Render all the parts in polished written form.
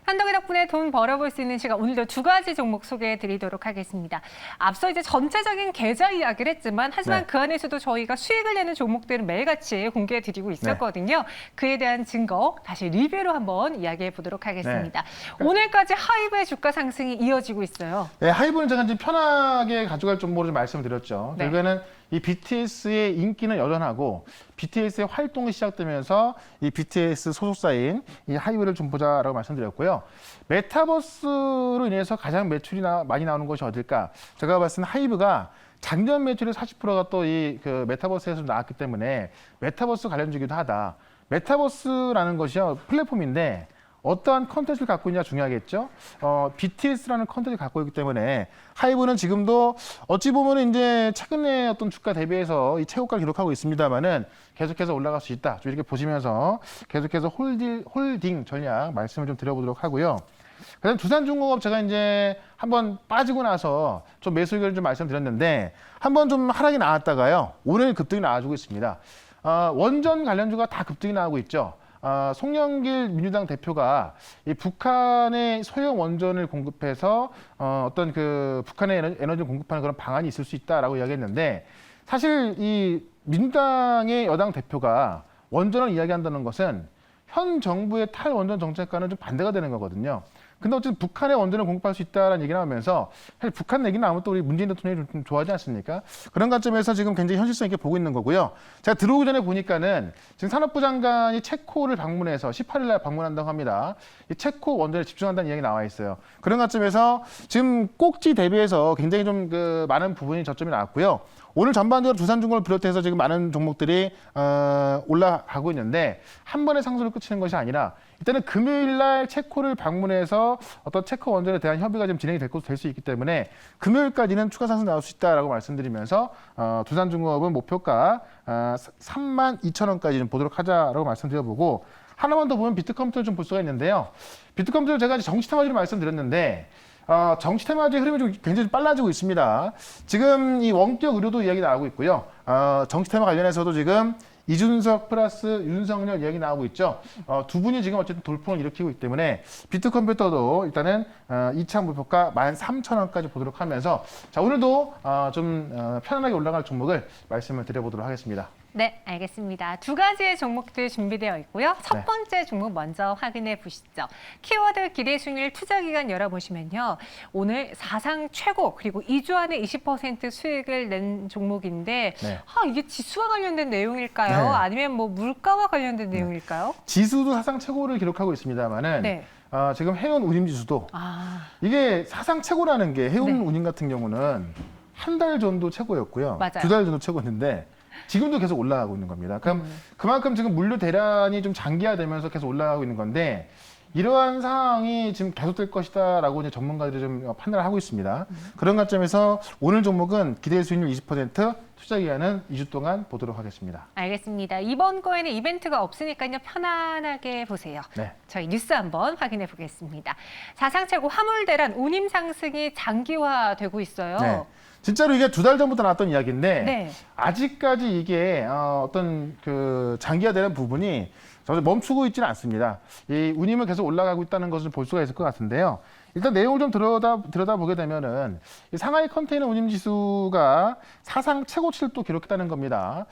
한덕이 덕분에 돈 벌어볼 수 있는 시간, 오늘도 두 가지 종목 소개해 드리도록 하겠습니다. 앞서 이제 전체적인 계좌 이야기를 했지만 하지만 그 안에서도 저희가 수익을 내는 종목들은 매일같이 공개해 드리고 있었거든요. 그에 대한 증거 다시 리뷰로 한번 이야기해 보도록 하겠습니다. 오늘까지 하이브의 주가 상승이 이어지고 있어요. 네, 하이브는 제가 지금 편하게 가져갈 정보를 좀 말씀을 드렸죠. 결국에는 이 BTS의 인기는 여전하고 BTS의 활동이 시작되면서 이 BTS 소속사인 이 하이브를 좀 보자라고 말씀드렸고요. 메타버스로 인해서 가장 매출이 많이 나오는 것이 어딜까? 제가 봤을 때 하이브가 작년 매출의 40%가 또 이 그 메타버스에서 나왔기 때문에 메타버스 관련주기도 하다. 메타버스라는 것이요 플랫폼인데 어떠한 컨텐츠를 갖고 있냐 중요하겠죠. BTS라는 컨텐츠를 갖고 있기 때문에 하이브는 지금도 어찌 보면 이제 최근에 어떤 주가 대비해서 이 최고가를 기록하고 있습니다만은 계속해서 올라갈 수 있다. 좀 이렇게 보시면서 계속해서 홀딩 전략 말씀을 좀 드려보도록 하고요. 그다음 두산중공업 제가 이제 한번 빠지고 나서 좀 매수 의견을 좀 말씀드렸는데 한번 좀 하락이 나왔다가요 오늘 급등이 나와주고 있습니다. 원전 관련주가 다 급등이 나오고 있죠. 송영길 민주당 대표가 이 북한의 소형 원전을 공급해서 어떤 그 북한의 에너지를 공급하는 그런 방안이 있을 수 있다라고 이야기했는데 사실 이 민주당의 여당 대표가 원전을 이야기한다는 것은 현 정부의 탈원전 정책과는 좀 반대가 되는 거거든요. 근데 어쨌든 북한의 원전을 공급할 수 있다는 얘기를 하면서 사실 북한 얘기는 아무튼 우리 문재인 대통령이 좀 좋아하지 않습니까? 그런 관점에서 지금 굉장히 현실성 있게 보고 있는 거고요. 제가 들어오기 전에 보니까는 지금 산업부 장관이 체코를 방문해서 18일 날 방문한다고 합니다. 이 체코 원전에 집중한다는 이야기 나와 있어요. 그런 관점에서 지금 꼭지 대비해서 굉장히 좀 그 많은 부분이 저점이 나왔고요. 오늘 전반적으로 두산중공업을 비롯해서 지금 많은 종목들이 올라가고 있는데 한 번에 상승을 끝이는 것이 아니라 일단은 금요일 날 체코를 방문해서 어떤 체코 원전에 대한 협의가 좀 진행이 될 수 있기 때문에 금요일까지는 추가 상승 나올 수 있다라고 말씀드리면서 두산중공업은 목표가 32,000원까지 좀 보도록 하자라고 말씀드려보고 하나만 더 보면 비트컴퓨터를 좀 볼 수가 있는데요. 비트컴퓨터 제가 정치 테마주를 말씀드렸는데 정치 테마주의 흐름이 좀 굉장히 빨라지고 있습니다. 지금 이 원격 의료도 이야기 나오고 있고요. 정치 테마 관련해서도 지금 이준석 플러스 윤석열 이야기 나오고 있죠. 두 분이 지금 어쨌든 돌풍을 일으키고 있기 때문에 비트컴퓨터도 일단은 2차 목표가 13,000원까지 보도록 하면서 자 오늘도 좀 편안하게 올라갈 종목을 말씀을 드려보도록 하겠습니다. 네, 알겠습니다. 두 가지의 종목들 준비되어 있고요. 첫 번째 종목 먼저 확인해 보시죠. 키워드 기대 수익률 투자 기간 열어보시면요. 오늘 사상 최고 그리고 2주 안에 20% 수익을 낸 종목인데 이게 지수와 관련된 내용일까요? 아니면 뭐 물가와 관련된 내용일까요? 지수도 사상 최고를 기록하고 있습니다만은 지금 해운 운임 지수도 이게 사상 최고라는 게 해운 운임 같은 경우는 한 달 전도 최고였고요. 두 달 전도 최고였는데 지금도 계속 올라가고 있는 겁니다. 그럼 그만큼 지금 물류 대란이 좀 장기화되면서 계속 올라가고 있는 건데 이러한 상황이 지금 계속될 것이다라고 이제 전문가들이 좀 판단을 하고 있습니다. 그런 관점에서 오늘 종목은 기대 수익률 20%, 투자 기간은 2주 동안 보도록 하겠습니다. 알겠습니다. 이번 거에는 이벤트가 없으니까요. 편안하게 보세요. 저희 뉴스 한번 확인해 보겠습니다. 사상 최고 화물 대란 운임 상승이 장기화되고 있어요. 진짜로 이게 두 달 전부터 나왔던 이야기인데 아직까지 이게 어떤 그 장기화되는 부분이 멈추고 있지는 않습니다. 이 운임은 계속 올라가고 있다는 것을 볼 수가 있을 것 같은데요. 일단 내용을 좀 들여다보게 되면은 이 상하이 컨테이너 운임 지수가 사상 최고치를 또 기록했다는 겁니다.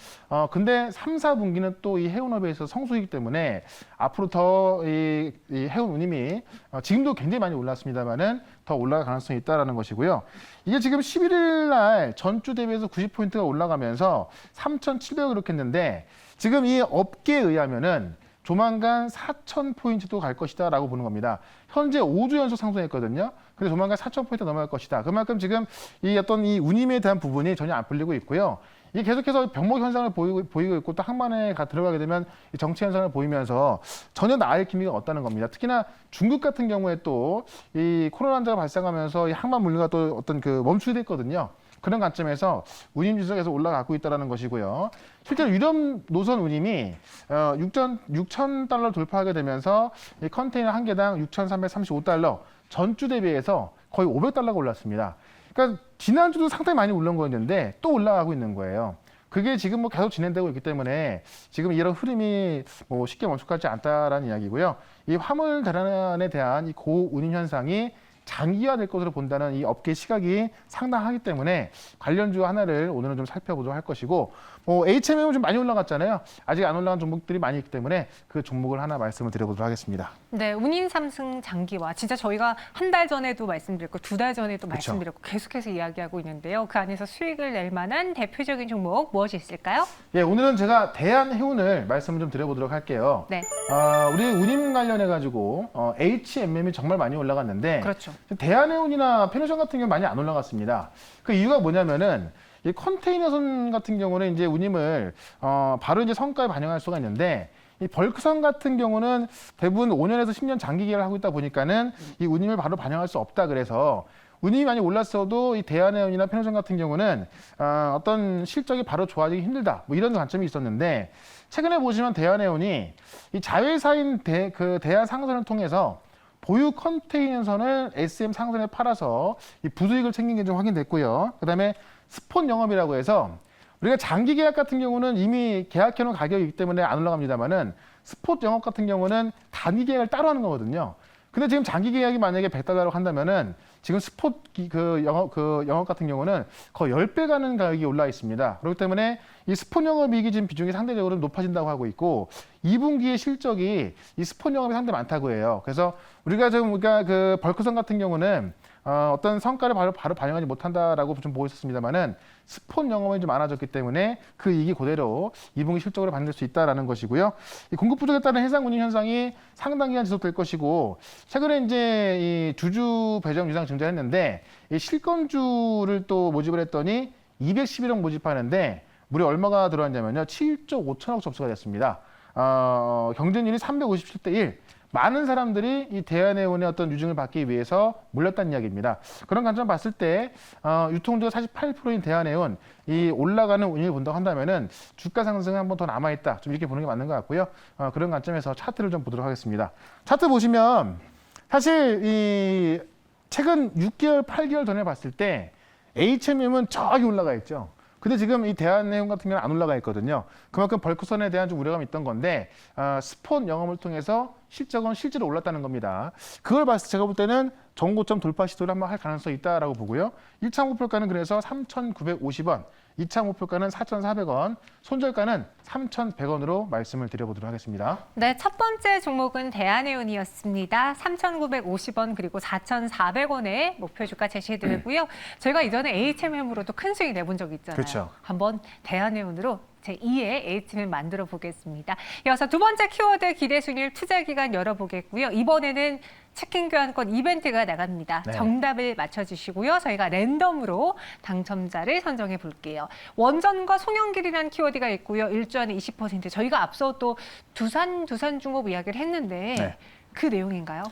근데 3, 4분기는 또 이 해운업에 있어서 성수이기 때문에 앞으로 더 이 해운 운임이 지금도 굉장히 많이 올랐습니다만은 더 올라갈 가능성이 있다라는 것이고요. 이게 지금 11일 날 전주 대비해서 90포인트가 올라가면서 3,700을 기록했는데 지금 이 업계에 의하면은 조만간 4,000포인트도 갈 것이다라고 보는 겁니다. 현재 5주 연속 상승했거든요. 근데 조만간 4,000포인트 넘어갈 것이다. 그만큼 지금 이 어떤 이 운임에 대한 부분이 전혀 안 풀리고 있고요. 이게 계속해서 병목 현상을 보이고 있고 또 항만에 들어가게 되면 이 정치 현상을 보이면서 전혀 나을 기미가 없다는 겁니다. 특히나 중국 같은 경우에 또 이 코로나 환자가 발생하면서 이 항만 물류가 또 어떤 그 멈추게 됐거든요. 그런 관점에서 운임 지수가 계속 올라가고 있다는 것이고요. 실제로 유럽 노선 운임이 6,000달러 돌파하게 되면서 이 컨테이너 한 개당 6,335달러 전주 대비해서 거의 500달러가 올랐습니다. 그러니까 지난주도 상당히 많이 올라온 거였는데 또 올라가고 있는 거예요. 그게 지금 뭐 계속 진행되고 있기 때문에 지금 이런 흐름이 뭐 쉽게 멈출 것 같지 않다라는 이야기고요. 이 화물 대란에 대한 이 고운임 현상이 장기화될 것으로 본다는 이 업계 시각이 상당하기 때문에 관련주 하나를 오늘은 좀 살펴보도록 할 것이고, HMM은 좀 많이 올라갔잖아요. 아직 안 올라간 종목들이 많이 있기 때문에 그 종목을 하나 말씀을 드려보도록 하겠습니다. 네, 운인 삼성 장기화. 진짜 저희가 한 달 전에도 말씀드렸고 2달 전에도 말씀드렸고 계속해서 이야기하고 있는데요. 그 안에서 수익을 낼 만한 대표적인 종목 무엇이 있을까요? 예, 오늘은 제가 대한해운을 말씀을 좀 드려보도록 할게요. 네, 우리 운임 관련해가지고 HMM이 정말 많이 올라갔는데 그렇죠. 대한해운이나 편의점 같은 경우는 많이 안 올라갔습니다. 그 이유가 뭐냐면은 이 컨테이너선 같은 경우는 이제 운임을 바로 이제 성과에 반영할 수가 있는데 이 벌크선 같은 경우는 대부분 5년에서 10년 장기 계약을 하고 있다 보니까는 이 운임을 바로 반영할 수 없다 그래서 운임이 많이 올랐어도 이 대한해운이나 편의점 같은 경우는 어떤 실적이 바로 좋아지기 힘들다 뭐 이런 관점이 있었는데 최근에 보시면 대한해운이 이 자회사인 대한상선을 통해서 보유 컨테이너선을 SM 상선에 팔아서 이 부수익을 챙긴 게 좀 확인됐고요. 그다음에 스폿 영업이라고 해서 우리가 장기 계약 같은 경우는 이미 계약해놓은 가격이기 때문에 안 올라갑니다만은 스폿 영업 같은 경우는 단기 계약을 따로 하는 거거든요. 근데 지금 장기 계약이 만약에 100달러라고 한다면은 지금 스폿 영업 같은 경우는 거의 10배 가는 가격이 올라 있습니다. 그렇기 때문에 이 스폿 영업이익이 지금 비중이 상대적으로 높아진다고 하고 있고 2분기의 실적이 이 스폿 영업이 상당히 많다고 해요. 그래서 우리가 그 벌크선 같은 경우는 어떤 성과를 바로 반영하지 못한다라고 좀 보고 있었습니다만은 스폿 영업이 좀 많아졌기 때문에 그 이익이 그대로 2분기 실적으로 반영될 수 있다라는 것이고요. 이 공급 부족에 따른 해상 운임 현상이 상당 기간 지속될 것이고 최근에 이제 이 주주 배정 유상 증자했는데 이 실건주를 또 모집을 했더니 211억 모집하는데 무려 얼마가 들어왔냐면요. 7조 5천억 접수가 됐습니다. 경쟁률이 357대 1. 많은 사람들이 이 대한해운의 어떤 유증을 받기 위해서 몰렸다는 이야기입니다. 그런 관점 봤을 때 유통주가 48%인 대한해운 이 올라가는 운임을 본다고 한다면은 주가 상승은 한 번 더 남아있다. 좀 이렇게 보는 게 맞는 것 같고요. 그런 관점에서 차트를 좀 보도록 하겠습니다. 차트 보시면 사실 이 최근 6개월, 8개월 전에 봤을 때 HMM은 저기 올라가 있죠. 근데 지금 이 대한해운 같은 경우는 안 올라가 있거든요. 그만큼 벌크선에 대한 좀 우려감이 있던 건데 스폿 영업을 통해서 실적은 실제로 올랐다는 겁니다. 그걸 봤을 때 제가 볼 때는 전고점 돌파 시도를 한번 할 가능성이 있다라고 보고요. 1차 목표가는 그래서 3,950원, 2차 목표가는 4,400원, 손절가는 3,100원으로 말씀을 드려보도록 하겠습니다. 네, 첫 번째 종목은 대한해운이었습니다. 3,950원 그리고 4,400원의 목표 주가 제시해드리고요. 저희가 이전에 HMM으로도 큰 수익 내본 적이 있잖아요. 그렇죠. 한번 대한해운으로 제2의 HMM 만들어 보겠습니다. 이어서 두 번째 키워드 기대 순일 투자 기간 열어보겠고요. 이번에는 치킨 교환권 이벤트가 나갑니다. 네. 정답을 맞춰주시고요. 저희가 랜덤으로 당첨자를 선정해 볼게요. 원전과 송영길이라는 키워드가 있고요. 1조 안에 20%. 저희가 앞서 또 두산중업 이야기를 했는데 네. 그 내용인가요?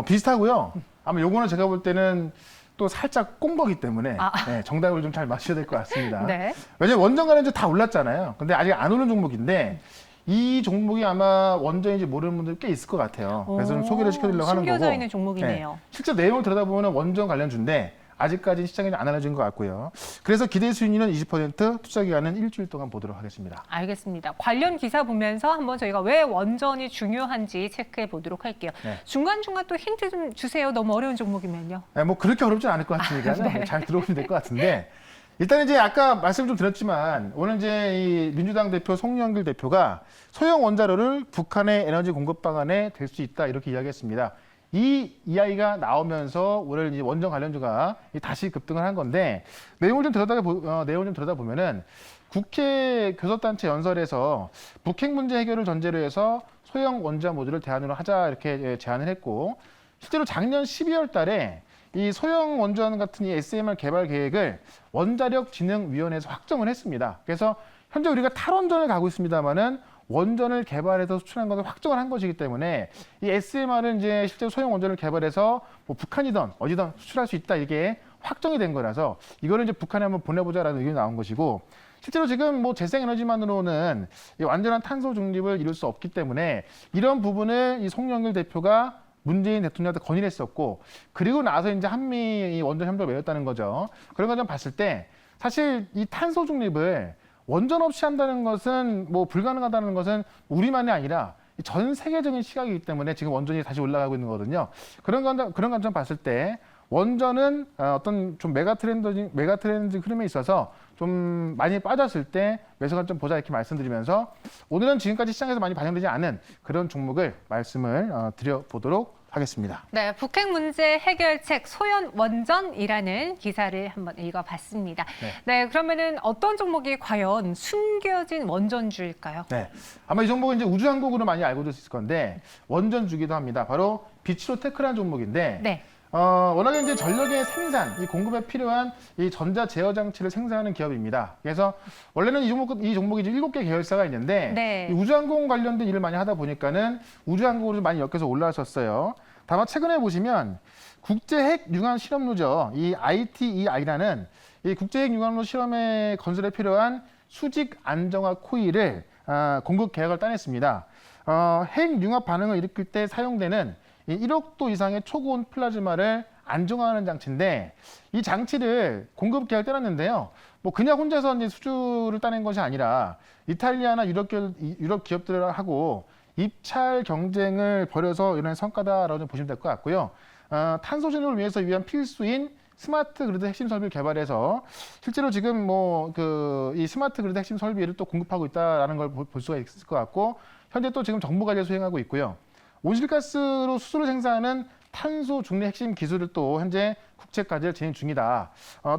비슷하고요. 아마 요거는 제가 볼 때는 또 살짝 꼰 거기 때문에 아. 네, 정답을 좀 잘 맞추셔야 될 것 같습니다. 네. 왜냐면 원전 관련주 다 올랐잖아요. 근데 아직 안 오른 종목인데 이 종목이 아마 원전인지 모르는 분들 꽤 있을 것 같아요. 그래서 좀 소개를 시켜드리려고 하는 거고. 숨겨져 있는 종목이네요. 네, 실제 내용을 들여다보면 원전 관련주인데 아직까지 시장이 안 알려진 것 같고요. 그래서 기대 수익률은 20%, 투자 기간은 일주일 동안 보도록 하겠습니다. 알겠습니다. 관련 기사 보면서 한번 저희가 왜 원전이 중요한지 체크해 보도록 할게요. 네. 중간중간 또 힌트 좀 주세요. 너무 어려운 종목이면요. 네, 뭐 그렇게 어렵진 않을 것 같으니까요. 네. 잘 들어오시면 될 것 같은데 일단 이제 아까 말씀 좀 드렸지만 오늘 이제 이 민주당 대표 송영길 대표가 소형 원자로를 북한의 에너지 공급 방안에 될 수 있다 이렇게 이야기했습니다. 이 이야기가 나오면서 오늘 이제 원전 관련주가 다시 급등을 한 건데 내용을 좀 들여다보면은 국회 교섭단체 연설에서 북핵 문제 해결을 전제로 해서 소형 원자 모듈을 대안으로 하자 이렇게 제안을 했고 실제로 작년 12월 달에 이 소형 원전 같은 이 SMR 개발 계획을 원자력진흥위원회에서 확정을 했습니다. 그래서 현재 우리가 탈원전을 가고 있습니다만은 원전을 개발해서 수출한 것을 확정을 한 것이기 때문에 이 SMR은 이제 실제로 소형 원전을 개발해서 뭐 북한이든 어디든 수출할 수 있다 이게 확정이 된 거라서 이거를 이제 북한에 한번 보내보자라는 의견이 나온 것이고 실제로 지금 뭐 재생에너지만으로는 이 완전한 탄소 중립을 이룰 수 없기 때문에 이런 부분을 이 송영길 대표가 문재인 대통령한테 건의를 했었고 그리고 나서 이제 한미 원전 협력을 맺었다는 거죠. 그런 걸 좀 봤을 때 사실 이 탄소 중립을 원전 없이 한다는 것은 뭐 불가능하다는 것은 우리만이 아니라 전 세계적인 시각이기 때문에 지금 원전이 다시 올라가고 있는 거거든요. 그런 관점 봤을 때 원전은 어떤 좀 메가트렌드 흐름에 있어서 좀 많이 빠졌을 때 매수 관점 보자 이렇게 말씀드리면서 오늘은 지금까지 시장에서 많이 반영되지 않은 그런 종목을 말씀을 드려보도록 하겠습니다. 네, 북핵 문제 해결책 소연 원전이라는 기사를 한번 읽어봤습니다. 네, 그러면은 어떤 종목이 과연 숨겨진 원전주일까요? 네, 아마 이 종목은 이제 우주항공으로 많이 알고 있을 건데 원전주기도 합니다. 바로 비츠로테크라는 종목인데. 네. 워낙에 이제 전력의 생산, 이 공급에 필요한 이 전자 제어 장치를 생산하는 기업입니다. 그래서 원래는 이 종목이 이제 7개 계열사가 있는데 네. 이 우주항공 관련된 일을 많이 하다 보니까는 우주항공으로 많이 엮여서 올라왔었어요. 다만 최근에 보시면 국제핵융합 실험로죠. 이 ITEI라는 이 국제핵융합로 실험의 건설에 필요한 수직 안정화 코일을 공급 계약을 따냈습니다. 핵융합 반응을 일으킬 때 사용되는 이 1억 도 이상의 초고온 플라즈마를 안정화하는 장치인데 이 장치를 공급 계약을 따냈는데요. 뭐 그냥 혼자서 이제 수주를 따낸 것이 아니라 이탈리아나 유럽 기업들하고 입찰 경쟁을 벌여서 이런 성과다라고 좀 보시면 될 것 같고요. 탄소 진입을 위해서 위한 필수인 스마트 그리드 핵심 설비를 개발해서 실제로 지금 뭐 이 스마트 그리드 핵심 설비를 또 공급하고 있다라는 걸 볼 수가 있을 것 같고 현재 또 지금 정부 관리에 수행하고 있고요. 온실가스로 수소를 생산하는 탄소 중립 핵심 기술을 또 현재 국제 과제를 진행 중이다.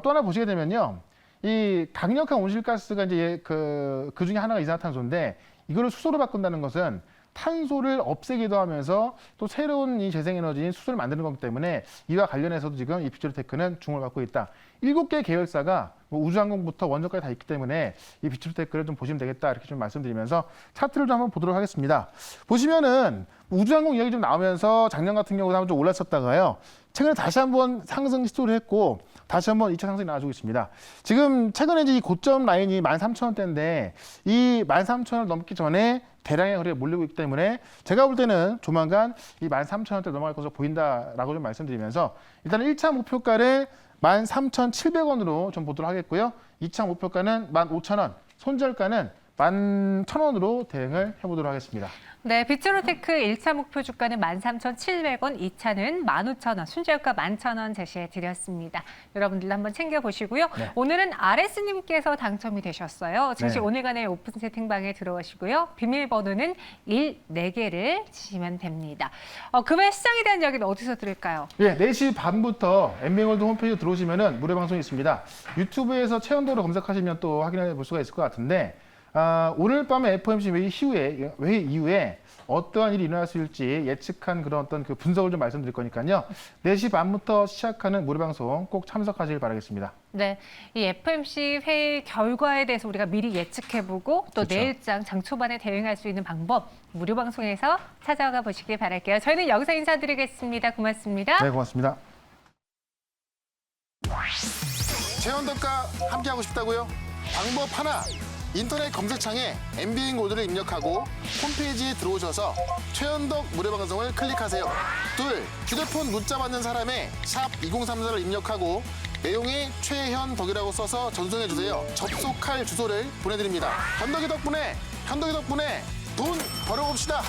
또 하나 보시게 되면요, 이 강력한 온실가스가 이제 그 중에 하나가 이산화탄소인데 이거를 수소로 바꾼다는 것은 탄소를 없애기도 하면서 또 새로운 이 재생에너지인 수소를 만드는 거기 때문에 이와 관련해서도 지금 이 비츠로테크는 주목을 받고 있다. 7개 계열사가 뭐 우주항공부터 원전까지 다 있기 때문에 이 비츠로테크를 좀 보시면 되겠다 이렇게 좀 말씀드리면서 차트를 좀 한번 보도록 하겠습니다. 보시면은 우주항공 이야기 좀 나오면서 작년 같은 경우도 한번 좀 올랐었다가요. 최근에 다시 한번 상승 시도를 했고 다시 한번 2차 상승이 나와주고 있습니다. 지금 최근에 이제 이 고점 라인이 13,000원대인데 이 13,000원을 넘기 전에 대량의 거래가 몰리고 있기 때문에 제가 볼 때는 조만간 이 13,000원대 넘어갈 것으로 보인다라고 좀 말씀드리면서 일단은 1차 목표가를 13,700원으로 좀 보도록 하겠고요. 2차 목표가는 15,000원, 손절가는 11,000원으로 대응을 해보도록 하겠습니다. 네, 비츠로테크 1차 목표 주가는 13,700원, 2차는 15,000원, 순저가 11,000원 제시해 드렸습니다. 여러분들 한번 챙겨보시고요. 네. 오늘은 RS님께서 당첨이 되셨어요. 즉시 네. 오늘간의 오픈 채팅방에 들어오시고요. 비밀번호는 4개를 치시면 됩니다. 금일 시장에 대한 이야기는 어디서 들을까요? 예, 4시 반부터 MBN월드 홈페이지 들어오시면은 무료 방송이 있습니다. 유튜브에서 최연도로 검색하시면 또 확인해 볼 수가 있을 것 같은데 오늘 밤에 FOMC 회의 이후에 어떠한 일이 일어날 수 있을지 예측한 그런 어떤 그 분석을 좀 말씀드릴 거니까요. 4시 반부터 시작하는 무료 방송 꼭 참석하시길 바라겠습니다. 네, 이 FOMC 회의 결과에 대해서 우리가 미리 예측해보고 또 그렇죠. 내일장 장 초반에 대응할 수 있는 방법 무료 방송에서 찾아가 보시길 바랄게요. 저희는 여기서 인사드리겠습니다. 고맙습니다. 네, 고맙습니다. 최연덕과 함께하고 싶다고요? 방법 하나. 인터넷 검색창에 MBN 골드를 입력하고 홈페이지에 들어오셔서 최연덕 무료 방송을 클릭하세요. 둘, 휴대폰 문자 받는 사람에 샵 2034를 입력하고 내용에 최현덕이라고 써서 전송해주세요. 접속할 주소를 보내드립니다. 현덕이 덕분에 돈 벌어봅시다.